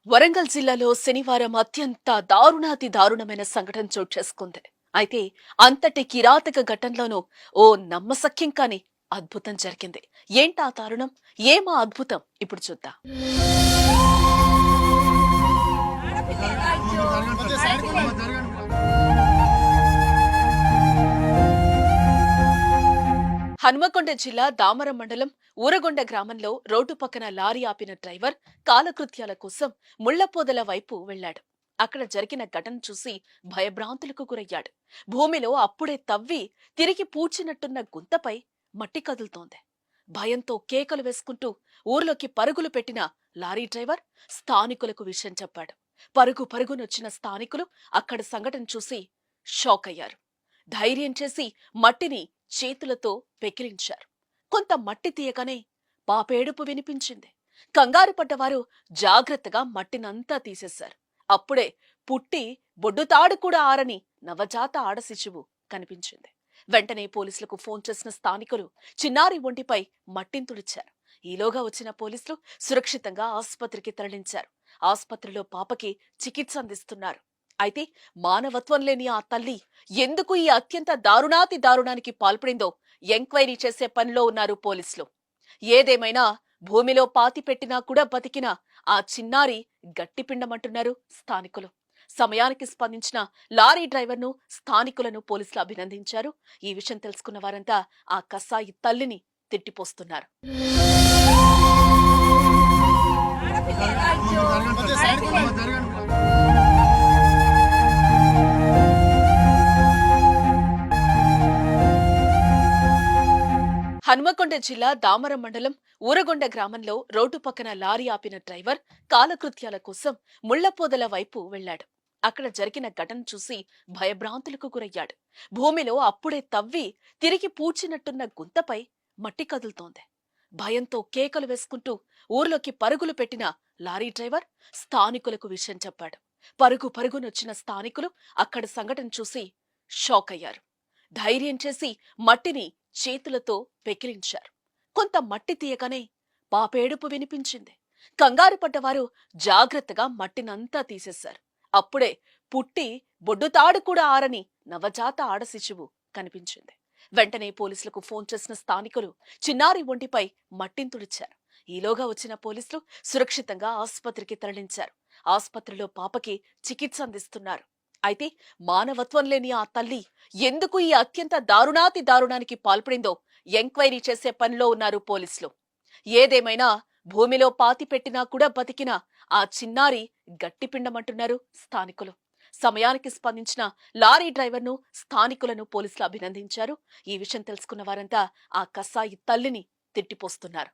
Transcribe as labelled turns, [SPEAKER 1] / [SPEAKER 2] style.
[SPEAKER 1] వరంగల్ జిల్లాలో శనివారం అత్యంత దారుణాతి దారుణమైన సంఘటన చోటు చేసుకుంది. అయితే అంతటి కిరాతక ఘటనలోనూ ఓ నమ్మశక్యం కాని అద్భుతం జరిగింది. ఏంటా దారుణం? ఏమా అద్భుతం? ఇప్పుడు చూద్దాం. హన్మకొండ జిల్లా దామరం మండలం ఊరగొండ గ్రామంలో రోడ్డు పక్కన లారీ ఆపిన డ్రైవర్ కాలకృత్యాల కోసం ముళ్లపొదల వైపు వెళ్లాడు. అక్కడ జరిగిన ఘటన చూసి భయభ్రాంతులకు గురయ్యాడు. భూమిలో అప్పుడే తవ్వి తిరిగి పూడ్చినట్టున్న గుంతపై మట్టి కదులుతోంది. భయంతో కేకలు వేసుకుంటూ ఊర్లోకి పరుగులు పెట్టిన లారీ డ్రైవర్ స్థానికులకు విషయం చెప్పాడు. పరుగునొచ్చిన స్థానికులు అక్కడ సంఘటన చూసి షాక్ అయ్యారు. ధైర్యం చేసి మట్టిని చేతులతో పెకిలించారు. కొంత మట్టి తీయగానే పాపేడుపు వినిపించింది. కంగారు పడ్డవారు జాగ్రత్తగా మట్టినంతా తీసేశారు. అప్పుడే పుట్టి బొడ్డుతాడు కూడా ఆరని నవజాత ఆడశిశువు కనిపించింది. వెంటనే పోలీసులకు ఫోన్ చేసిన స్థానికులు చిన్నారి ఒంటిపై మట్టిని తుడిచారు. ఈలోగా వచ్చిన పోలీసులు సురక్షితంగా ఆసుపత్రికి తరలించారు. ఆసుపత్రిలో పాపకి చికిత్స అందిస్తున్నారు. అయితే మానవత్వం లేని ఆ తల్లి ఎందుకు ఈ అత్యంత దారుణాతి దారుణానికి పాల్పడిందో ఎంక్వైరీ చేసే పనిలో ఉన్నారు పోలీసులు. ఏదేమైనా భూమిలో పాతి పెట్టినా కూడా బతికిన ఆ చిన్నారి గట్టిపిండమంటున్నారు స్థానికులు. సమయానికి స్పందించిన లారీ డ్రైవర్ను స్థానికులను పోలీసులు అభినందించారు. ఈ విషయం తెలుసుకున్న వారంతా ఆ కసాయి తల్లిని తిట్టిపోస్తున్నారు. హన్మకొండ జిల్లా దామరం మండలం ఊరగొండ గ్రామంలో రోడ్డు పక్కన లారీ ఆపిన డ్రైవర్ కాలకృత్యాల కోసం ముళ్లపొదల వైపు వెళ్లాడు. అక్కడ జరిగిన ఘటన చూసి భయభ్రాంతులకు గురయ్యాడు. భూమిలో అప్పుడే తవ్వి తిరిగి పూడ్చినట్టున్న గుంతపై మట్టి కదులుతోంది. భయంతో కేకలు వేసుకుంటూ ఊర్లోకి పరుగులు పెట్టిన లారీ డ్రైవర్ స్థానికులకు విషయం చెప్పాడు. పరుగునొచ్చిన స్థానికులు అక్కడ సంఘటన చూసి షాక్ అయ్యారు. ధైర్యం చేసి మట్టిని చేతులతో పెకిలించారు. కొంత మట్టి తీయగానే పాపేడుపు వినిపించింది. కంగారు పడ్డవారు జాగ్రత్తగా మట్టినంతా తీసేశారు. అప్పుడే పుట్టి బొడ్డుతాడు కూడా ఆరని నవజాత ఆడశిశువు కనిపించింది. వెంటనే పోలీసులకు ఫోన్ చేసిన స్థానికులు చిన్నారి ఒంటిపై మట్టిని తుడిచారు. ఈలోగా వచ్చిన పోలీసులు సురక్షితంగా ఆసుపత్రికి తరలించారు. ఆసుపత్రిలో పాపకి చికిత్స అందిస్తున్నారు. అయితే మానవత్వం లేని ఆ తల్లి ఎందుకు ఈ అత్యంత దారుణాతి దారుణానికి పాల్పడిందో ఎంక్వైరీ చేసే పనిలో ఉన్నారు పోలీసులు. ఏదేమైనా భూమిలో పాతి పెట్టినా కూడా బతికిన ఆ చిన్నారి గట్టిపిండమంటున్నారు స్థానికులు. సమయానికి స్పందించిన లారీ డ్రైవర్ను స్థానికులను పోలీసులు అభినందించారు. ఈ విషయం తెలుసుకున్న వారంతా ఆ కసాయి తల్లిని తిట్టిపోస్తున్నారు.